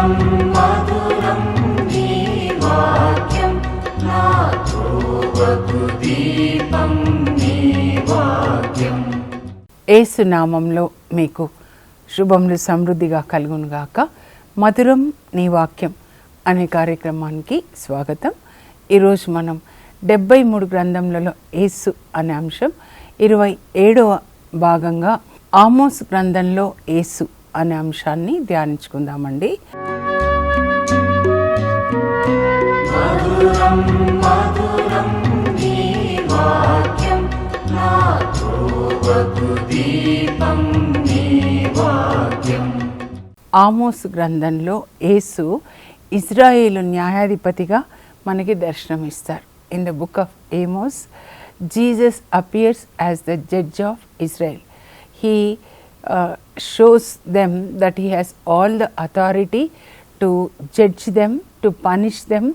మధురం మధురం నీ వాక్యం నా త్రోవకు దీపం నీ వాక్యం. యేసు నామంలో మీకు శుభములు సమృద్ధిగా కలుగునుగాక. మధురం నీ వాక్యం అనే కార్యక్రమానికి స్వాగతం. ఈరోజు మనం 73 గ్రంథములలో యేసు అనే అంశం 27వ భాగంగా ఆమోస్ గ్రంథంలో యేసు అనే అంశాన్ని ధ్యానించుకుందామండి. మధురం మధురం నీ వాక్యం నా త్రోవకు దీపం నీ వాక్యం. ఆమోస్ గ్రంథంలో యేసు ఇజ్రాయేలు న్యాయాధిపతిగా మనకి దర్శనమిస్తారు. In the book of Amos, Jesus appears as the judge of Israel. He shows them that he has all the authority to judge them, to punish them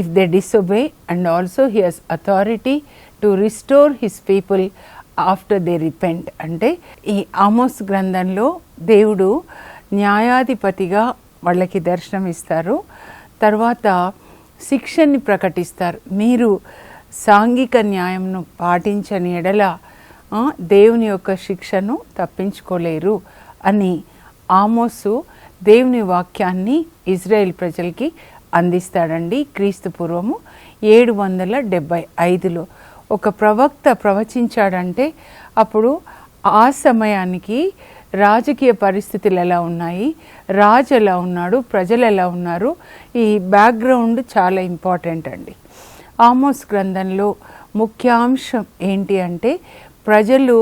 if they disobey, and also he has authority to restore his people after they repent. అంటే ఈ ఆమోస్ గ్రంథంలో దేవుడు న్యాయాధిపతిగా వాళ్ళకి దర్శనం ఇస్తారు. తర్వాత శిక్షని ప్రకటిస్తారు. మీరు సాంఘిక న్యాయంను పాటించని ఎడల దేవుని యొక్క శిక్షను తప్పించుకోలేరు అని ఆమోసు దేవుని వాక్యాన్ని ఇజ్రాయెల్ ప్రజలకి అందిస్తాడండి. క్రీస్తు పూర్వము 775లో ఒక ప్రవక్త ప్రవచించాడంటే అప్పుడు ఆ సమయానికి రాజకీయ పరిస్థితులు ఎలా ఉన్నాయి, రాజు ఎలా ఉన్నాడు, ప్రజలు ఎలా ఉన్నారు, ఈ బ్యాక్గ్రౌండ్ చాలా ఇంపార్టెంట్ అండి. ఆమోస్ గ్రంథంలో ముఖ్యాంశం ఏంటి అంటే ప్రజలు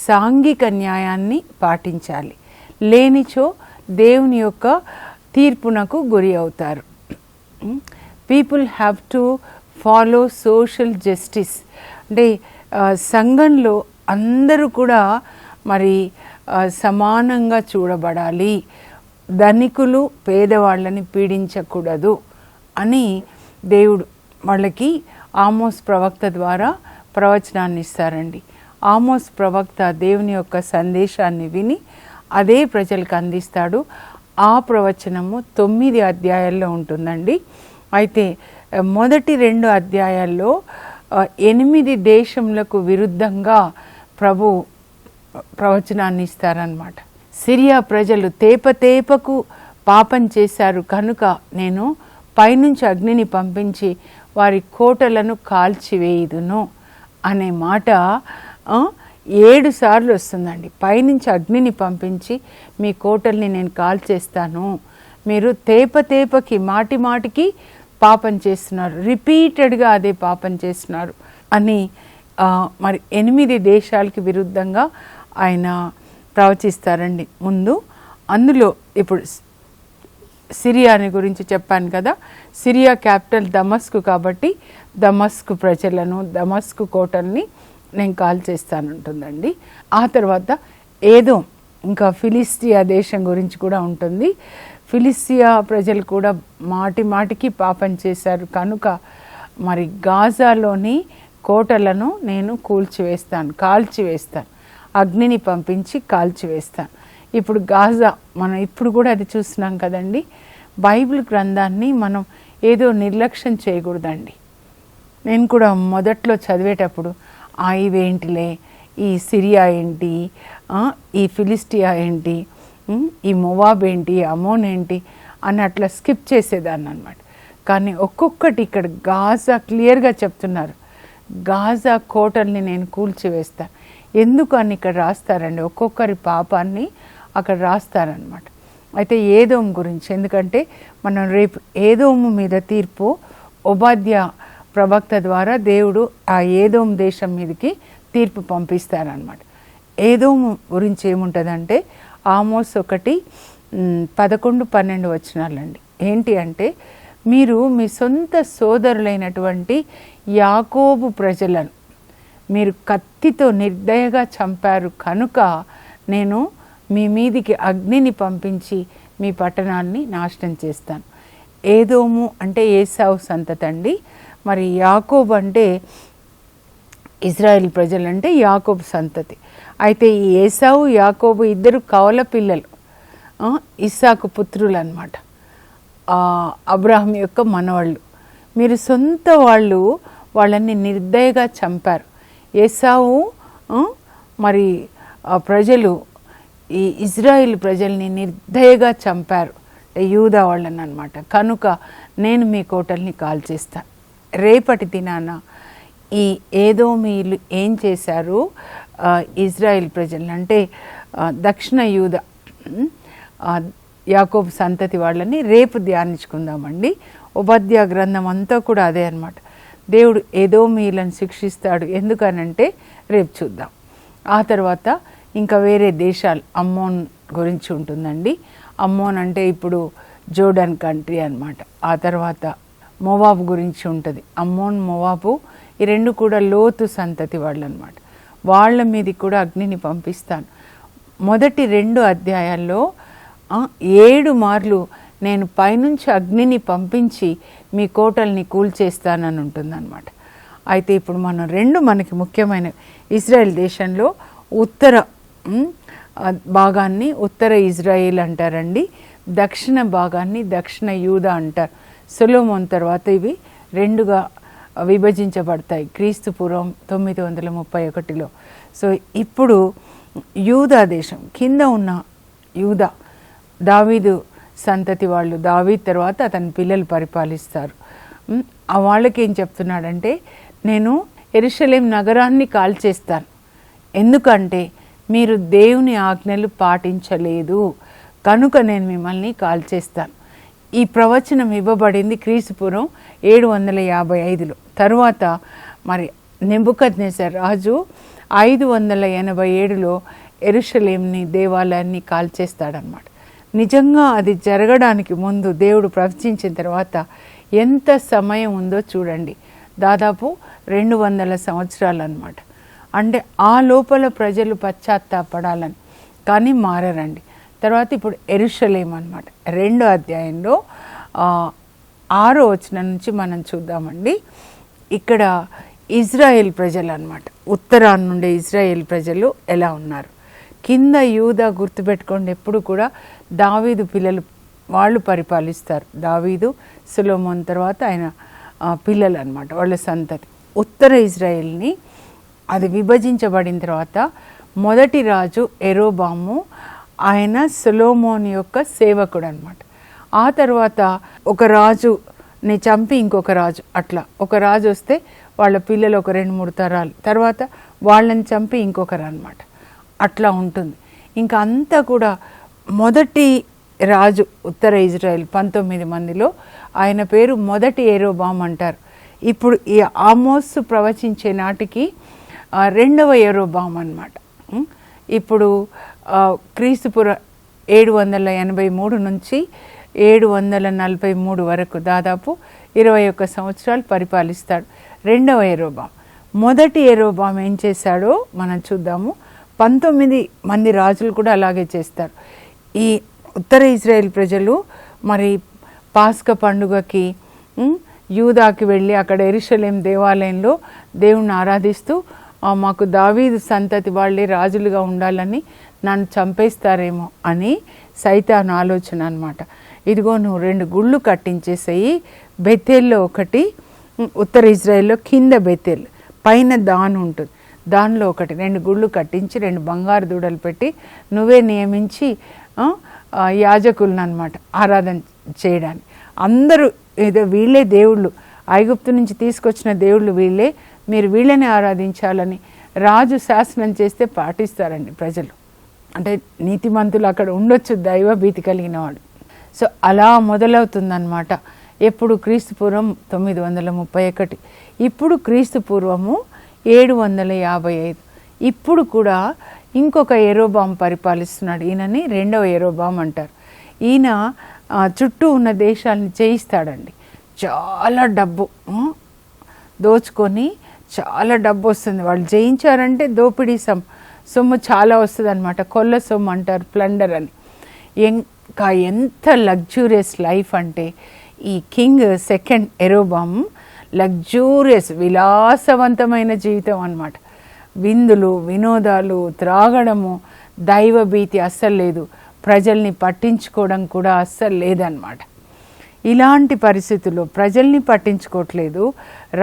సాంఘిక న్యాయాన్ని పాటించాలి, లేనిచో దేవుని యొక్క తీర్పునకు గురి అవుతారు. People have to follow social justice. అంటే సంఘంలో అందరూ కూడా మరి సమానంగా చూడబడాలి, ధనికులు పేదవాళ్ళని పీడించకూడదు అని దేవుడు వాళ్ళకి ఆమోస్ ప్రవక్త ద్వారా ప్రవచనాన్ని ఇస్తారండి. ఆమోస్ ప్రవక్త దేవుని యొక్క సందేశాన్ని విని అదే ప్రజలకు అందిస్తాడు. ఆ ప్రవచనము 9 అధ్యాయాల్లో ఉంటుందండి. అయితే మొదటి 2 అధ్యాయాల్లో 8 దేశములకు విరుద్ధంగా ప్రభు ప్రవచనాన్ని ఇస్తారన్నమాట. సిరియా ప్రజలు తేపకు పాపం చేశారు కనుక నేను పైనుంచి అగ్నిని పంపించి వారి కోటలను కాల్చివేయుదును అనే మాట 7 సార్లు వస్తుందండి. పైనుంచి అగ్నిని పంపించి మీ కోటల్ని నేను కాల్చేస్తాను, మీరు తేపకి మాటికి పాపం చేస్తున్నారు, రిపీటెడ్గా అదే పాపం చేస్తున్నారు అని మరి 8 దేశాలకి విరుద్ధంగా ఆయన ప్రవచిస్తారండి. అందులో ఇప్పుడు సిరియాని గురించి చెప్పాను కదా, సిరియా క్యాపిటల్ దమస్కు కాబట్టి దమస్కు ప్రజలను, దమస్కు కోటల్ని నేను కాల్ చేస్తానంటుందండి. ఆ తర్వాత ఏదో ఇంకా ఫిలిస్టియా దేశం గురించి కూడా ఉంటుంది. ఫిలిస్టియా ప్రజలు కూడా మాటికి పాపం చేశారు కనుక మరి గాజాలోని కోటలను నేను కాల్చివేస్తాను, అగ్నిని పంపించి కాల్చివేస్తాను. ఇప్పుడు గాజా మనం ఇప్పుడు కూడా అది చూస్తున్నాం కదండి. బైబిల్ గ్రంథాన్ని మనం ఏదో నిర్లక్ష్యం చేయకూడదండి. నేను కూడా మొదట్లో చదివేటప్పుడు ఇవేంటిలే, ఈ సిరియా ఏంటి, ఈ ఫిలిస్టియా ఏంటి, ఈ మొవాబ్ ఏంటి, అమోన్ ఏంటి అని అట్లా స్కిప్ చేసేదాన్ని అనమాట. కానీ ఒక్కొక్కటి ఇక్కడ గాజా క్లియర్గా చెప్తున్నారు, గాజా కోటల్ని నేను కూల్చివేస్తాను. ఎందుకు అని ఇక్కడ రాస్తారండి, ఒక్కొక్కరి పాపాన్ని అక్కడ రాస్తారనమాట. అయితే ఏదోము గురించి, ఎందుకంటే మనం రేపు ఏదోము మీద తీర్పు ఓబద్యా ప్రవక్త ద్వారా దేవుడు ఆ ఏదోము దేశం మీదకి తీర్పు పంపిస్తారనమాట. ఏదోము గురించి ఏముంటుందంటే ఆమోస్ 1:11-12 వచనాలండి. ఏంటి అంటే మీరు మీ సొంత సోదరులైనటువంటి యాకోబు ప్రజలను మీరు కత్తితో నిర్దయగా చంపారు కనుక నేను మీ మీదికి అగ్నిని పంపించి మీ పట్టణాన్ని నాశనం చేస్తాను. ఏదోము అంటే ఏసావు సంతతండి. మరి యాకోబు అంటే ఇజ్రాయెల్ ప్రజలంటే యాకోబు సంతతి. అయితే ఈ ఏసావు యాకోబు ఇద్దరు కవల పిల్లలు. ఇస్సాకు పుత్రులు అన్నమాట, అబ్రాహం యొక్క మనవాళ్ళు. మీరు సొంత వాళ్ళని నిర్దయగా చంపారు. ఏసావు మరి ప్రజలు ఈ ఇజ్రాయిల్ ప్రజల్ని నిర్దయగా చంపారు, యూదా వాళ్ళని అన్నమాట. కనుక నేను మీ కోటల్ని కాల్చేస్తాను. రేపటి దినాన ఈ ఏదోమీయులు ఏం చేశారు, ఇజ్రాయిల్ ప్రజల్ని అంటే దక్షిణ యూదా యాకోబు సంతతి వాళ్ళని రేపు ధ్యానించుకుందామండి. ఉపద్యా గ్రంథం అంతా కూడా అదే అన్నమాట. దేవుడు ఏదోమీయులను శిక్షిస్తాడు. ఎందుకనంటే రేపు చూద్దాం. ఆ తర్వాత ఇంకా వేరే దేశాలు, అమ్మోన్ గురించి ఉంటుందండి. అమ్మోన్ అంటే ఇప్పుడు జోర్డన్ కంట్రీ అన్నమాట. ఆ తర్వాత మోవాబు గురించి ఉంటుంది. అమ్మోన్, మోవాబు ఈ రెండు కూడా లోతు సంతతి వాళ్ళు అన్నమాట. వాళ్ళ మీదకి కూడా అగ్నిని పంపిస్తాను. మొదటి 2 అధ్యాయాల్లో 7 మార్లు నేను పైనుంచి అగ్నిని పంపించి మీ కోటల్ని కూల్చేస్తానని ఉంటుందన్నమాట. అయితే ఇప్పుడు మనం మనకి ముఖ్యమైన ఇజ్రాయెల్ దేశంలో ఉత్తర భాగాన్ని ఉత్తర ఇజ్రాయిల్ అంటారండి, దక్షిణ భాగాన్ని దక్షిణ యూదా అంటారు. సొలొమోన్ తర్వాత ఇవి 2గా విభజించబడతాయి క్రీస్తు పూర్వం 931లో. సో ఇప్పుడు యూదా దేశం కింద ఉన్న యూదా, దావీదు సంతతి వాళ్ళు, దావీదు తర్వాత అతని పిల్లలు పరిపాలిస్తారు. వాళ్ళకి ఏం చెప్తున్నాడంటే, నేను యెరూషలేం నగరాన్ని కాల్చేస్తాను, ఎందుకంటే మీరు దేవుని ఆజ్ఞలు పాటించలేదు కనుక నేను మిమ్మల్ని కాల్చేస్తాను. ఈ ప్రవచనం ఇవ్వబడింది క్రీస్తుపూర్వం 755లో. తరువాత మరి నెబుకద్నెజర్ రాజు 587లో యెరూషలేంని దేవాలయాన్ని కాల్చేస్తాడనమాట. నిజంగా అది జరగడానికి ముందు దేవుడు ప్రవచించిన తర్వాత ఎంత సమయం ఉందో చూడండి, దాదాపు 200 సంవత్సరాలు అన్నమాట. అంటే ఆ లోపల ప్రజలు పశ్చాత్తాపడాలని, కానీ మారరండి. తర్వాత ఇప్పుడు యెరూషలేం అన్నమాట. 2వ అధ్యాయంలో 6వ వచనం నుంచి మనం చూద్దామండి. ఇక్కడ ఇజ్రాయెల్ ప్రజలు అన్నమాట, ఉత్తరాన్ని నుండి ఇజ్రాయెల్ ప్రజలు ఎలా ఉన్నారు. కింద యూదా గుర్తుపెట్టుకోండి, ఎప్పుడు కూడా దావీదు పిల్లలు వాళ్ళు పరిపాలిస్తారు. దావీదు, సొలొమోన్ తర్వాత ఆయన పిల్లలు అన్నమాట, వాళ్ళ సంతతి. ఉత్తర ఇజ్రాయెల్ని అది విభజించబడిన తర్వాత మొదటి రాజు యెరోబాము, ఆయన సొలొమోన్ యొక్క సేవకుడు అన్నమాట. ఆ తర్వాత ఒక రాజుని చంపి ఇంకొక రాజు, అట్లా ఒక రాజు వస్తే వాళ్ళ పిల్లలు ఒక 2-3 తరాలు, తర్వాత వాళ్ళని చంపి ఇంకొకరు అన్నమాట. అట్లా ఉంటుంది. ఇంకా అంతా కూడా మొదటి రాజు ఉత్తర ఇజ్రాయెల్ 19 మందిలో ఆయన పేరు మొదటి యెరోబాము అంటారు. ఇప్పుడు ఈ ఆమోసు ప్రవచించే నాటికి 2వ యెరోబాము అన్నమాట. ఇప్పుడు క్రీస్తుపుర 783 నుంచి 743 వరకు దాదాపు 21 సంవత్సరాలు పరిపాలిస్తాడు 2వ యెరోబాము. మొదటి యెరోబాము ఏం చేశాడో మనం చూద్దాము. 19 మంది రాజులు కూడా అలాగే చేస్తారు. ఈ ఉత్తర ఇజ్రాయెల్ ప్రజలు మరి పాస్కా పండుగకి యూదాకి వెళ్ళి అక్కడ యెరూషలేం దేవాలయంలో దేవుణ్ణి ఆరాధిస్తూ మాకు దావీదు సంతతి వాళ్ళే రాజులుగా ఉండాలని, నన్ను చంపేస్తారేమో అని సైతాను ఆలోచన అన్నమాట. ఇదిగో నువ్వు 2 గుళ్ళు కట్టించేసేయి, బెతేల్లో ఒకటి, ఉత్తర ఇజ్రాయెల్లో కింద బెతేల్, పైన దాన్ ఉంటుంది, దానిలో ఒకటి 2 గుళ్ళు కట్టించి 2 బంగారు దూడలు పెట్టి నువ్వే నియమించి యాజకులను అన్నమాట ఆరాధన చేయడానికి. అందరూ ఏదో వీళ్ళే దేవుళ్ళు, ఐగుప్తు నుంచి తీసుకొచ్చిన దేవుళ్ళు వీళ్ళే, మీరు వీళ్ళని ఆరాధించాలని రాజు శాసనం చేస్తే పాటిస్తారండి ప్రజలు. అంటే నీతిమంతులు అక్కడ ఉండొచ్చు, దైవ భీతి కలిగిన వాడు. సో అలా మొదలవుతుందన్నమాట. ఎప్పుడు క్రీస్తుపూర్వం 931, ఇప్పుడు క్రీస్తుపూర్వము 755. ఇప్పుడు కూడా ఇంకొక యెరోబాము పరిపాలిస్తున్నాడు. ఈయనని 2వ యెరోబాము అంటారు. ఈయన చుట్టూ ఉన్న దేశాలను జయిస్తాడండి. చాలా డబ్బు దోచుకొని చాలా డబ్బు వస్తుంది. వాళ్ళు జయించారంటే దోపిడీ సొమ్ము చాలా వస్తుంది అనమాట. కొల్ల సొమ్ము అంటారు, ప్లండర్ అని. ఇంకా ఎంత లగ్జూరియస్ లైఫ్ అంటే ఈ కింగ్ 2nd యెరోబాము లగ్జూరియస్ విలాసవంతమైన జీవితం అన్నమాట. విందులు, వినోదాలు, త్రాగడము, దైవ భీతి అస్సలు లేదు. ప్రజల్ని పట్టించుకోవడం కూడా అస్సలు లేదన్నమాట. ఇలాంటి పరిస్థితుల్లో ప్రజల్ని పట్టించుకోవట్లేదు.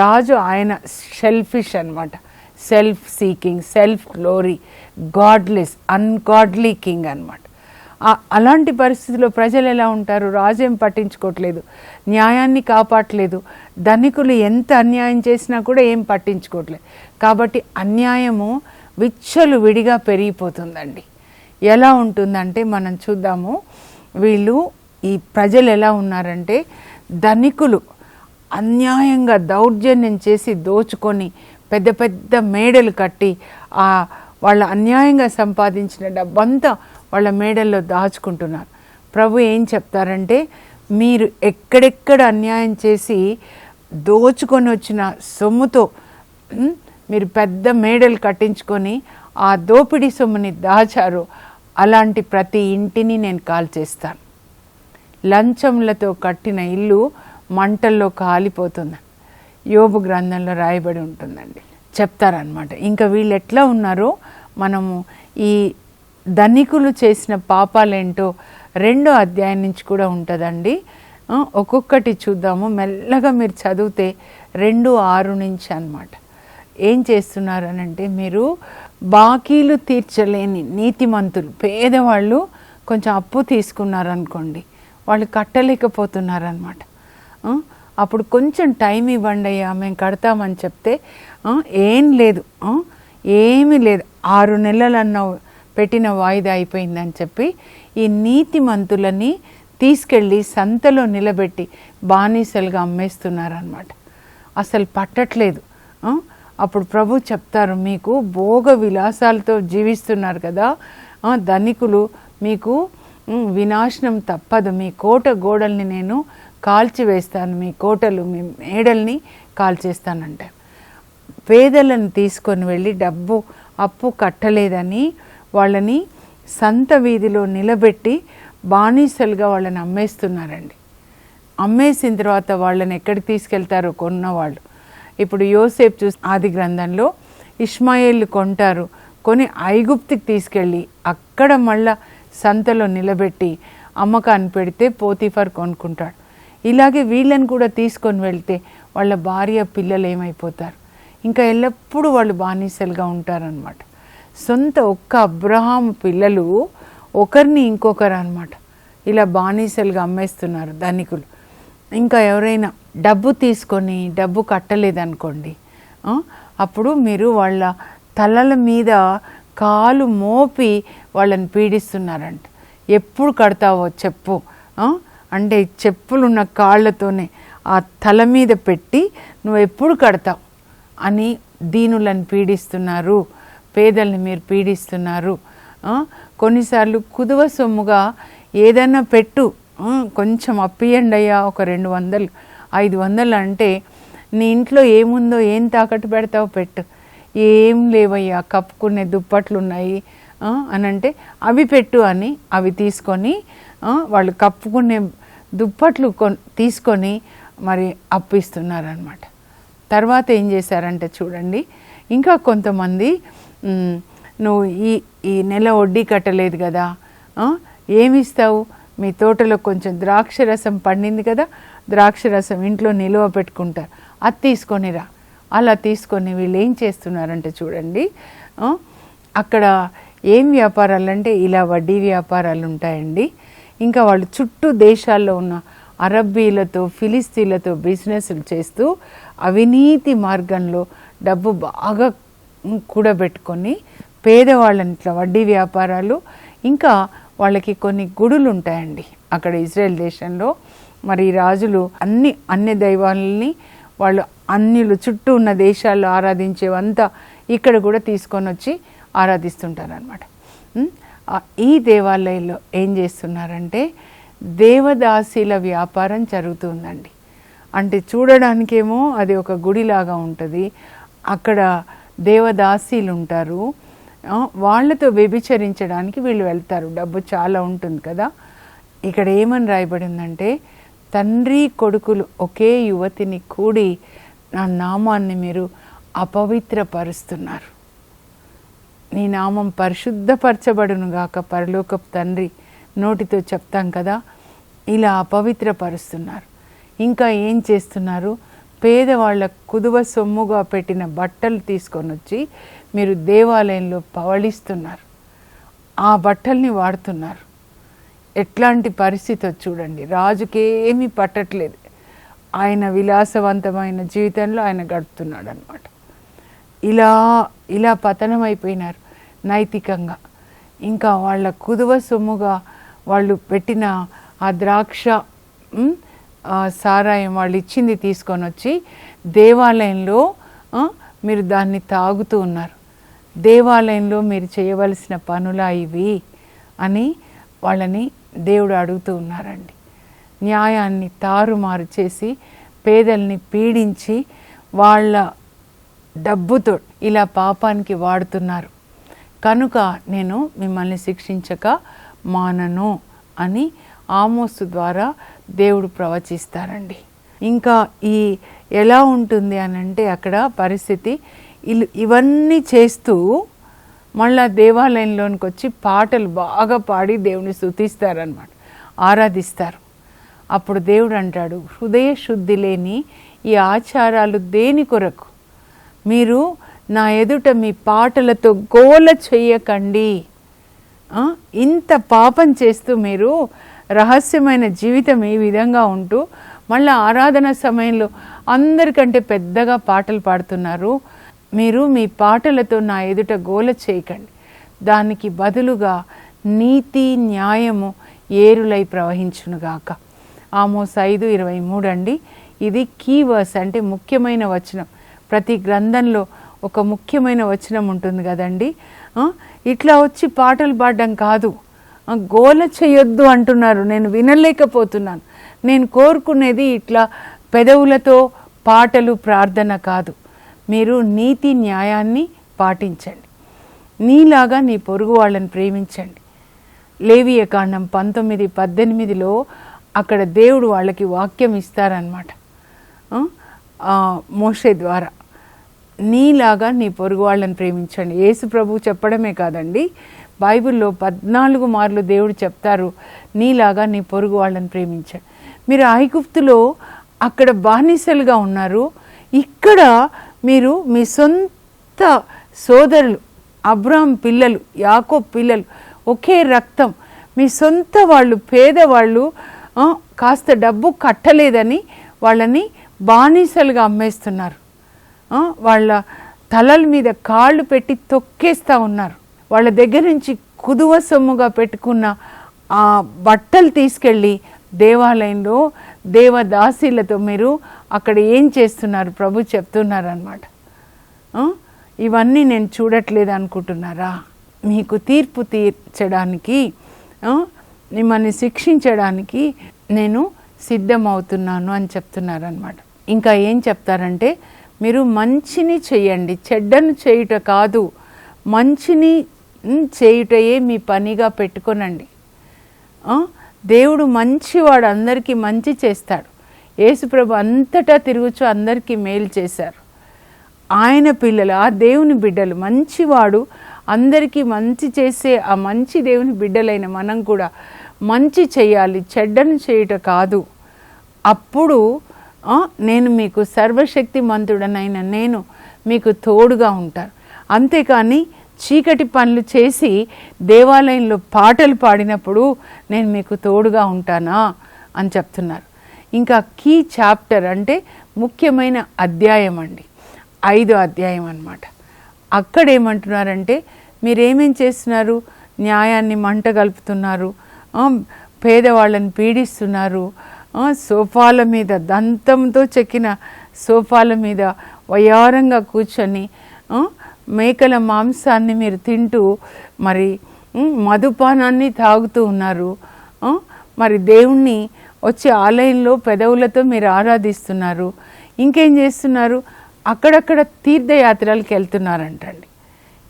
రాజు ఆయన సెల్ఫిష్ అన్నమాట, self seeking, self glory, godless, ungodly king అన్నమాట. అలాంటి పరిస్థితుల్లో ప్రజలు ఎలా ఉంటారు? రాజు ఏం పట్టించుకోవట్లేదు, న్యాయాన్ని కాపాడలేదు, ధనికులు ఎంత అన్యాయం చేసినా కూడా ఏం పట్టించుకోవట్లేదు. కాబట్టి అన్యాయము విచ్చలు విడిగా పెరిగిపోతుందండి. ఎలా ఉంటుందంటే మనం చూద్దాము. వీళ్ళు ఈ ప్రజలు ఎలా ఉన్నారంటే, ధనికులు అన్యాయంగా దౌర్జన్యం చేసి దోచుకొని పెద్ద పెద్ద మేడలు కట్టి వాళ్ళ అన్యాయంగా సంపాదించిన డబ్బంతా వాళ్ళ మేడల్లో దాచుకుంటున్నారు. ప్రభు ఏం చెప్తారంటే, మీరు ఎక్కడెక్కడ అన్యాయం చేసి దోచుకొని వచ్చిన సొమ్ముతో మీరు పెద్ద మేడలు కట్టించుకొని ఆ దోపిడీ సొమ్ముని దాచారు, అలాంటి ప్రతి ఇంటిని నేను కాల్చేస్తాను. లంచములతో కట్టిన ఇల్లు మంటల్లో కాలిపోతుంది. యోబు గ్రంథంలో రాయబడి ఉంటుందండి, చెప్తారనమాట. ఇంకా వీళ్ళు ఎట్లా ఉన్నారో మనము ఈ ధనికులు చేసిన పాపాలేంటో 2వ అధ్యాయం నుంచి కూడా ఉంటుందండి. ఒక్కొక్కటి చూద్దాము మెల్లగా. మీరు చదివితే 2:6 నుంచి అన్నమాట. ఏం చేస్తున్నారు అనంటే, మీరు బాకీలు తీర్చలేని నీతిమంతులు, పేదవాళ్ళు కొంచెం అప్పు తీసుకున్నారనుకోండి, వాళ్ళు కట్టలేకపోతున్నారనమాట. అప్పుడు కొంచెం టైం ఇవ్వండి అయ్యా, మేము కడతామని చెప్తే ఏం లేదు, ఏమీ లేదు, 6 నెలలన్నావు పెట్టిన వాయిదా అయిపోయిందని చెప్పి ఈ నీతిమంతులని తీసుకెళ్ళి సంతలో నిలబెట్టి బానిసలుగా అమ్మేస్తున్నారనమాట. అసలు పట్టట్లేదు. అప్పుడు ప్రభు చెప్తారు, మీకు భోగ విలాసాలతో జీవిస్తున్నారు కదా ధనికులు, మీకు వినాశనం తప్పదు, మీ కోట గోడల్ని నేను కాల్చివేస్తాను, మీ కోటలు మీ మేడల్ని కాల్చేస్తానంట. పేదలను తీసుకొని వెళ్ళి అప్పు కట్టలేదని వాళ్ళని సంత వీధిలో నిలబెట్టి బానిసలుగా వాళ్ళని అమ్మేస్తున్నారండి. అమ్మేసిన తర్వాత వాళ్ళని ఎక్కడికి తీసుకెళ్తారో కొన్నవాళ్ళు. ఇప్పుడు యోసేపు చూసి ఆది గ్రంథంలో ఇష్మాయేలు కొంటారు, కొని ఐగుప్తుకి తీసుకెళ్ళి అక్కడ మళ్ళా సంతలో నిలబెట్టి అమ్మకాన్ని పెడితే పోతీఫర్ కొనుక్కుంటాడు. ఇలాగే వీళ్ళని కూడా తీసుకొని వెళ్తే వాళ్ళ భార్య పిల్లలు ఏమైపోతారు, ఇంకా ఎల్లప్పుడూ వాళ్ళు బానిసలుగా ఉంటారనమాట. సొంత ఒక్క అబ్రహాము పిల్లలు ఒకరిని ఇంకొకరు అనమాట ఇలా బానిసలుగా అమ్మేస్తున్నారు ధనికులు. ఇంకా ఎవరైనా డబ్బు తీసుకొని డబ్బు కట్టలేదనుకోండి, అప్పుడు మీరు వాళ్ళ తలల మీద కాలు మోపి వాళ్ళని పీడిస్తున్నారంట. ఎప్పుడు కడతావో చెప్పు అంటే చెప్పులున్న కాళ్ళతోనే ఆ తల మీద పెట్టి నువ్వు ఎప్పుడు కడతావు అని దీనులను పీడిస్తున్నారు, పేదల్ని మీరు పీడిస్తున్నారు. కొన్నిసార్లు కుదువ సొమ్ముగా ఏదైనా పెట్టు, కొంచెం అప్పియండి అయ్యా, ఒక 200 500 అంటే నీ ఇంట్లో ఏముందో ఏం తాకట్టు పెడతావు పెట్టు, ఏం లేవయ్యా కప్పుకునే దుప్పట్లు ఉన్నాయి అని అంటే అవి పెట్టు అని అవి తీసుకొని వాళ్ళు కప్పుకునే దుప్పట్లు తీసుకొని మరి అప్పిస్తున్నారనమాట. తర్వాత ఏం చేశారంటే చూడండి, ఇంకా కొంతమంది నువ్వు ఈ నెల వడ్డీ కట్టలేదు కదా, ఏమిస్తావు, మీ తోటలో కొంచెం ద్రాక్ష రసం పండింది కదా, ద్రాక్ష రసం ఇంట్లో నిలువ పెట్టుకుంటారు, అది తీసుకొనిరా. అలా తీసుకొని వీళ్ళు ఏం చేస్తున్నారంటే చూడండి, అక్కడ ఏం వ్యాపారాలు అంటే ఇలా వడ్డీ వ్యాపారాలు ఉంటాయండి. ఇంకా వాళ్ళు చుట్టూ దేశాల్లో ఉన్న అరబ్బీలతో ఫిలిస్తీన్లతో బిజినెస్లు చేస్తూ అవినీతి మార్గంలో డబ్బు బాగా కూడబెట్టుకొని పేదవాళ్ళని ఇట్లా వడ్డీ వ్యాపారాలు. ఇంకా వాళ్ళకి కొన్ని గుడులు ఉంటాయండి అక్కడ ఇజ్రాయెల్ దేశంలో. మరి రాజులు అన్ని దైవాలని వాళ్ళు అన్యులు చుట్టూ ఉన్న దేశాల్లో ఆరాధించేవంతా ఇక్కడ కూడా తీసుకొని వచ్చి ఆరాధిస్తుంటారనమాట. ఈ దేవాలయంలో ఏం చేస్తున్నారంటే దేవదాసీల వ్యాపారం జరుగుతుందండి. అంటే చూడడానికేమో అది ఒక గుడిలాగా ఉంటుంది, అక్కడ దేవదాసీలు ఉంటారు, వాళ్ళతో వ్యభిచరించడానికి వీళ్ళు వెళ్తారు. డబ్బు చాలా ఉంటుంది కదా. ఇక్కడ ఏమని రాయబడిందంటే, తండ్రి కొడుకులు ఒకే యువతిని కూడి నా నామాన్ని మీరు అపవిత్రపరుస్తున్నారు, నీ నామం పరిశుద్ధపరచబడును గాక, పరలోకపు తండ్రి నోటితో చెప్తాం కదా, ఇలా అపవిత్రపరుస్తున్నారు. ఇంకా ఏం చేస్తున్నారు? పేదవాళ్ళ కుదువ సొమ్ముగా పెట్టిన బట్టలు తీసుకొని వచ్చి మీరు దేవాలయంలో పవళిస్తున్నారు. ఆ బట్టల్ని వాడుతున్నారు. ఎట్లాంటి పరిస్థితి చూడండి. రాజుకేమీ పట్టట్లేదు. ఆయన విలాసవంతమైన జీవితంలో ఆయన గడుపుతున్నాడు అన్నమాట. ఇలా పతనమైపోయినారు నైతికంగా. ఇంకా వాళ్ళ కుదువ సొమ్ముగా వాళ్ళు పెట్టిన ఆ ద్రాక్ష సారాయం వాళ్ళు ఇచ్చింది తీసుకొని వచ్చి దేవాలయంలో మీరు దాన్ని తాగుతూ ఉన్నారు. దేవాలయంలో మీరు చేయవలసిన పనులా ఇవి అని వాళ్ళని దేవుడు అడుగుతూ ఉన్నారండి. న్యాయాన్ని తారుమారు చేసి పేదల్ని పీడించి వాళ్ళ డబ్బుతో ఇలా పాపానికి వాడుతున్నారు. కనుక నేను మిమ్మల్ని శిక్షించక మానను అని ఆమోసు ద్వారా దేవుడు ప్రవచిస్తారండి. ఇంకా ఎలా ఉంటుంది అని అంటే అక్కడ పరిస్థితి, ఇవన్నీ చేస్తూ మళ్ళా దేవాలయంలోనికి వచ్చి పాటలు బాగా పాడి దేవుని స్తుతిస్తారనమాట, ఆరాధిస్తారు. అప్పుడు దేవుడు అంటాడు, హృదయ శుద్ధి లేని ఈ ఆచారాలు దేని కొరకు? మీరు నా ఎదుట మీ పాటలతో గోల చెయ్యకండి. ఇంత పాపం చేస్తూ మీరు రహస్యమైన జీవితం ఈ విధంగా ఉంటూ మళ్ళీ ఆరాధన సమయంలో అందరికంటే పెద్దగా పాటలు పాడుతున్నారు. మీరు మీ పాటలతో నా ఎదుట గోల చేయకండి. దానికి బదులుగా నీతి న్యాయము ఏరులై ప్రవహించునుగాక. ఆమోస్ 5:23 అండి. ఇది కీ వర్స్, అంటే ముఖ్యమైన వచనం. ప్రతి గ్రంథంలో ఒక ముఖ్యమైన వచనం ఉంటుంది కదండి. ఇట్లా వచ్చి పాటలు పాడడం కాదు, గోల చేయొద్దు అంటున్నారు. నేను వినలేకపోతున్నాను. నేను కోరుకునేది ఇట్లా పెదవులతో పాటలు ప్రార్థన కాదు. మీరు నీతి న్యాయాన్ని పాటించండి. నీలాగా నీ పొరుగు వాళ్ళని ప్రేమించండి. లేవియకాండం 19:18లో అక్కడ దేవుడు వాళ్ళకి వాక్యం ఇస్తారనమాట మోషే ద్వారా. నీలాగా నీ పొరుగు వాళ్ళని ప్రేమించండి. యేసు ప్రభు చెప్పడమే కాదండి, బైబిల్లో 14 మార్లు దేవుడు చెప్తారు, నీలాగా నీ పొరుగు వాళ్ళని ప్రేమించండి. మీరు ఐగుప్తులో అక్కడ బానిసలుగా ఉన్నారు. ఇక్కడ మీరు మీ సొంత సోదరులు, అబ్రాహాం పిల్లలు, యాకోబు పిల్లలు, ఒకే రక్తం, మీ సొంత వాళ్ళు, పేదవాళ్ళు, కాస్త డబ్బు కట్టలేదని వాళ్ళని బానిసలుగా అమ్మేస్తున్నారు. వాళ్ళ తలల మీద కాళ్ళు పెట్టి తొక్కేస్తూ ఉన్నారు. వాళ్ళ దగ్గర నుంచి కుదువ సొమ్ముగా పెట్టుకున్న ఆ బట్టలు తీసుకెళ్ళి దేవాలయంలో దేవదాసీలతో మీరు అక్కడ ఏం చేస్తున్నారు? ప్రభు చెప్తున్నారు అన్నమాట. ఇవన్నీ నేను చూడట్లేదు అనుకుంటున్నారా? మీకు తీర్పు తీర్చడానికి, మిమ్మల్ని శిక్షించడానికి నేను సిద్ధమవుతున్నాను అని చెప్తున్నారు అన్నమాట. ఇంకా ఏం చెప్తారంటే, మీరు మంచిని చేయండి, చెడ్డను చేయుట కాదు, మంచిని చేయుటయే మీ పనిగా పెట్టుకోనండి. దేవుడు మంచివాడు, అందరికీ మంచి చేస్తాడు. యేసుప్రభు అంతటా తిరుగుచు అందరికీ మేలు చేశారు. ఆయన పిల్లలు, ఆ దేవుని బిడ్డలు, మంచివాడు, అందరికీ మంచి చేసే ఆ మంచి దేవుని బిడ్డలైన మనం కూడా మంచి చేయాలి, చెడ్డను చేయుట కాదు. అప్పుడు నేను మీకు సర్వశక్తిమంతుడనైన నేను మీకు తోడుగా ఉంటాను. అంతేకాని చీకటి పనులు చేసి దేవాలయంలో పాటలు పాడినప్పుడు నేను మీకు తోడుగా ఉంటానా అని చెప్తున్నారు. ఇంకా కీ చాప్టర్ అంటే ముఖ్యమైన అధ్యాయం అండి, 5వ అధ్యాయం అన్నమాట. అక్కడ ఏమంటున్నారంటే, మీరేమేం చేస్తున్నారు? న్యాయాన్ని మంట కలుపుతున్నారు, పేదవాళ్ళని పీడిస్తున్నారు, సోఫాల మీద, దంతంతో చెక్కిన సోఫాల మీద వయారంగా కూర్చొని మేకల మాంసాన్ని మీరు తింటూ మరి మధుపానాన్ని తాగుతూ ఉన్నారు. మరి దేవుణ్ణి వచ్చి ఆలయంలో పెదవులతో మీరు ఆరాధిస్తున్నారు. ఇంకేం చేస్తున్నారు? అక్కడక్కడ తీర్థయాత్రలకు వెళ్తున్నారంటండి.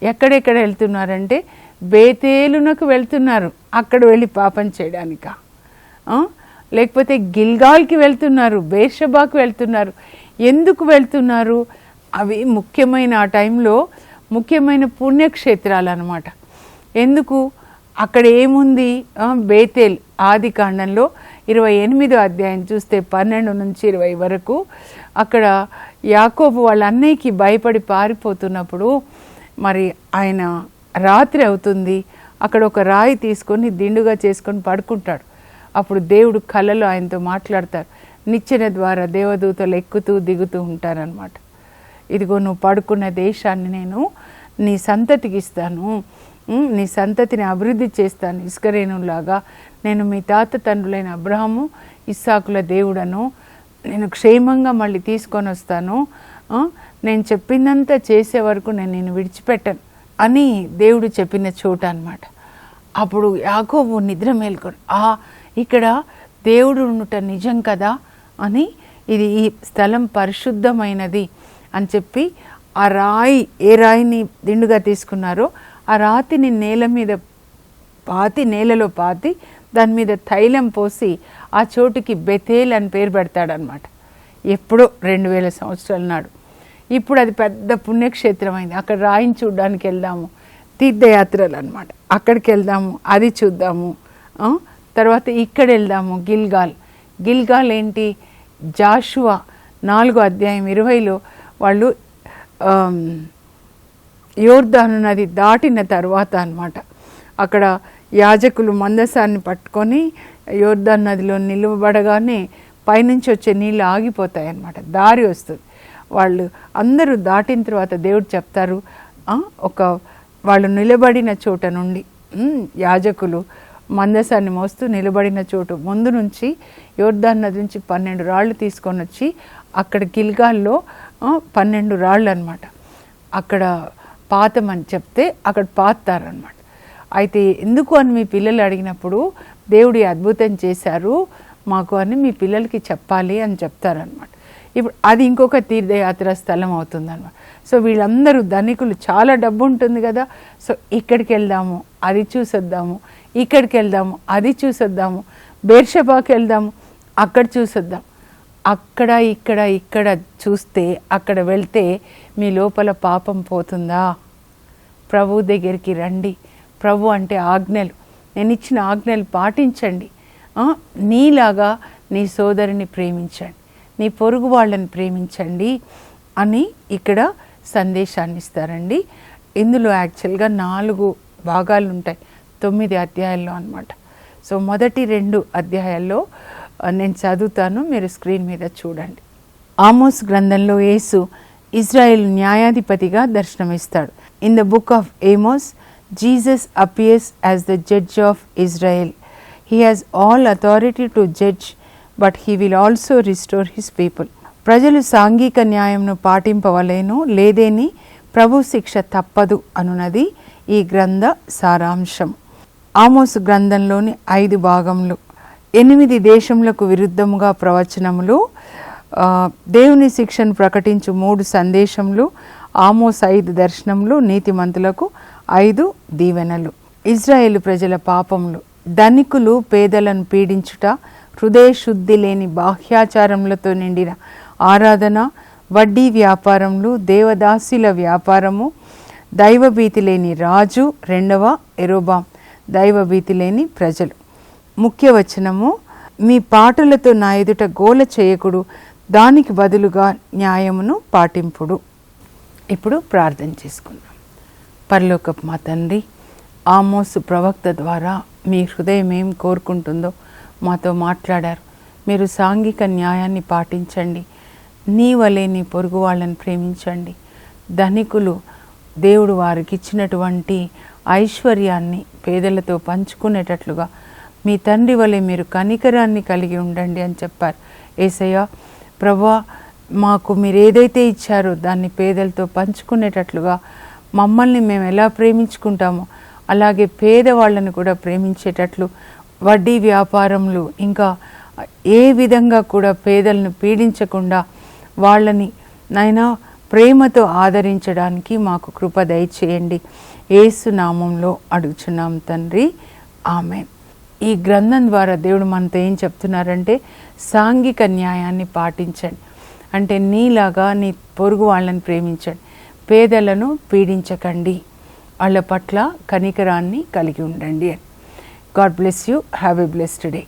ఎక్కడెక్కడ వెళ్తున్నారంటే బేతేలునకు వెళ్తున్నారు. అక్కడ వెళ్ళి పాపం చేయడానిక? లేకపోతే గిల్గాల్కి వెళ్తున్నారు, బేర్షబాకు వెళ్తున్నారు. ఎందుకు వెళ్తున్నారు? అవి ముఖ్యమైన, ఆ టైంలో ముఖ్యమైన పుణ్యక్షేత్రాలు అన్నమాట. ఎందుకు? అక్కడ ఏముంది? బేతేల్ ఆది కాండంలో 28వ అధ్యాయం చూస్తే 12 నుంచి 20 వరకు అక్కడ యాకోబు వాళ్ళ అన్నయ్యకి భయపడి పారిపోతున్నప్పుడు మరి ఆయన రాత్రి అవుతుంది, అక్కడ ఒక రాయి తీసుకొని దిండుగా చేసుకొని పడుకుంటాడు. అప్పుడు దేవుడు కలలో ఆయనతో మాట్లాడతారు. నిచ్చెన ద్వారా దేవదూతలు ఎక్కుతూ దిగుతూ ఉంటారనమాట. ఇదిగో నువ్వు పడుకున్న దేశాన్ని నేను నీ సంతతికి ఇస్తాను, నీ సంతతిని అభివృద్ధి చేస్తాను, ఇసుకరేణులాగా నేను మీ తాత తండ్రులైన అబ్రహాము ఇస్సాకుల దేవుడను, నేను క్షేమంగా మళ్ళీ తీసుకొని వస్తాను, నేను చెప్పిందంతా చేసే వరకు నేను నిన్ను విడిచిపెట్టను అని దేవుడు చెప్పిన చోట అన్నమాట. అప్పుడు యాకోబు నిద్ర మేల్కొని ఇక్కడ దేవుడు ఉండుట నిజం కదా అని, ఇది ఈ స్థలం పరిశుద్ధమైనది అని చెప్పి ఆ రాయి, ఏ రాయిని దిండుగా తీసుకున్నారో ఆ రాతిని నేలలో పాతి దాని మీద తైలం పోసి ఆ చోటుకి బెతేల్ అని పేరు పెడతాడనమాట. ఎప్పుడో 2000 సంవత్సరాల నాడు. ఇప్పుడు అది పెద్ద పుణ్యక్షేత్రం అయింది. అక్కడ రాయిని చూడడానికి వెళ్దాము, తీర్థయాత్రలు అనమాట. అక్కడికి వెళ్దాము, అది చూద్దాము. తర్వాత ఇక్కడ వెళ్దాము, గిల్గాల్ ఏంటి? జాషువా 4వ అధ్యాయం 20లో వాళ్ళు యోర్దాను నది దాటిన తర్వాత అన్నమాట. అక్కడ యాజకులు మందసాన్ని పట్టుకొని యోర్దాను నదిలో నిలబడగానే పైనుంచి వచ్చే నీళ్ళు ఆగిపోతాయి అన్నమాట, దారి వస్తుంది. వాళ్ళు అందరూ దాటిన తర్వాత దేవుడు చెప్తారు, వాళ్ళు నిలబడిన చోట నుండి యాజకులు మందసాన్ని మోస్తూ నిలబడిన చోటు ముందు నుంచి యోర్దాను నది నుంచి 12 రాళ్ళు తీసుకొని వచ్చి అక్కడ గిల్గాల్లో 12 రాళ్ళు అనమాట అక్కడ పాతమని చెప్తే అక్కడ పాతారనమాట. అయితే ఎందుకు అని మీ పిల్లలు అడిగినప్పుడు దేవుడు అద్భుతం చేశారు మాకు అని మీ పిల్లలకి చెప్పాలి అని చెప్తారనమాట. ఇప్పుడు అది ఇంకొక తీర్థయాత్ర స్థలం అవుతుందన్నమాట. సో వీళ్ళందరూ ధనికులు, చాలా డబ్బు ఉంటుంది కదా, సో ఇక్కడికి వెళ్దాము, అది చూసొద్దాము, ఇక్కడికి వెళ్దాము, అది చూసొద్దాము, బేర్షెబాకి వెళ్దాము, అక్కడ చూసొద్దాం. ఇక్కడ చూస్తే అక్కడ వెళ్తే మీ లోపల పాపం పోతుందా? ప్రభు దగ్గరికి రండి. ప్రభు అంటే ఆజ్ఞలు, నేను ఇచ్చిన ఆజ్ఞలు పాటించండి. నీలాగా నీ సోదరిని ప్రేమించండి, నీ పొరుగు వాళ్ళని ప్రేమించండి అని ఇక్కడ సందేశాన్ని ఇస్తారండి. ఇందులో యాక్చువల్గా 4 భాగాలు ఉంటాయి 9 అధ్యాయాల్లో అన్నమాట. సో మొదటి 2 అధ్యాయాల్లో నేను చదువుతాను, మీరు స్క్రీన్ మీద చూడండి. ఆమోస్ గ్రంథంలో యేసు ఇజ్రాయెల్ న్యాయాధిపతిగా దర్శనమిస్తాడు. In the book of Amos, Jesus appears as the judge of Israel. He has all authority to judge, but he will also restore his people. ప్రజలు సాంఘిక న్యాయంను పాటింపవలేను, లేదేని ప్రభు శిక్ష తప్పదు అనున్నది ఈ గ్రంథ సారాంశం. ఆమోసు గ్రంథంలోని 5 భాగములు, 8 దేశములకు విరుద్ధముగా ప్రవచనములు, దేవుని శిక్షను ప్రకటించు 3 సందేశములు, ఆమోస్ 5 దర్శనములు, నీతిమంతులకు 5 దీవెనలు. ఇజ్రాయేలు ప్రజల పాపములు, ధనికులు పేదలను పీడించుట, హృదయ శుద్ధి లేని బాహ్యాచారములతో నిండిన ఆరాధన, వడ్డీ వ్యాపారములు, దేవదాసుల వ్యాపారము, దైవభీతి లేని రాజు, 2వ యెరోబాము, దైవభీతి లేని ప్రజలు. ముఖ్య వచనము, మీ పాటలతో నా ఎదుట గోల చేయకుడు, దానికి బదులుగా న్యాయమును పాటింపుడు. ఇప్పుడు ప్రార్థన చేసుకుందాం. పరలోకపు మా తండ్రి, ఆమోసు ప్రవక్త ద్వారా మీ హృదయం ఏం కోరుకుంటుందో మాతో మాట్లాడారు. మీరు సాంఘిక న్యాయాన్ని పాటించండి, నీ వలె నీ పొరుగు వాళ్ళని ప్రేమించండి. ధనికులు దేవుడు వారికి ఇచ్చినటువంటి ఐశ్వర్యాన్ని పేదలతో పంచుకునేటట్లుగా మీ తండ్రి వలె మీరు కనికరాన్ని కలిగి ఉండండి అని చెప్పారు. యేసయ్య ప్రభువా, మాకు మీరు ఏదైతే ఇచ్చారో దాన్ని పేదలతో పంచుకునేటట్లుగా మమ్మల్ని మేము ఎలా ప్రేమించుకుంటామో అలాగే పేదవాళ్ళని కూడా ప్రేమించేటట్లు, వడ్డీ వ్యాపారములు ఇంకా ఏ విధంగా కూడా పేదలను పీడించకుండా వాళ్ళని నైనా ప్రేమతో ఆదరించడానికి మాకు కృప దయచేయండి. యేసు నామంలో అడుగుచున్నాం తండ్రి, ఆమేన్. ఈ గ్రంథం ద్వారా దేవుడు మనతో ఏం చెప్తున్నారంటే, సాంఘిక న్యాయాన్ని పాటించండి, అంటే నీలాగా నీ పొరుగు వాళ్ళని ప్రేమించండి, పేదలను పీడించకండి వాళ్ళ పట్ల కనికరాన్ని కలిగి ఉండండి అని. God bless you. Have a blessed day.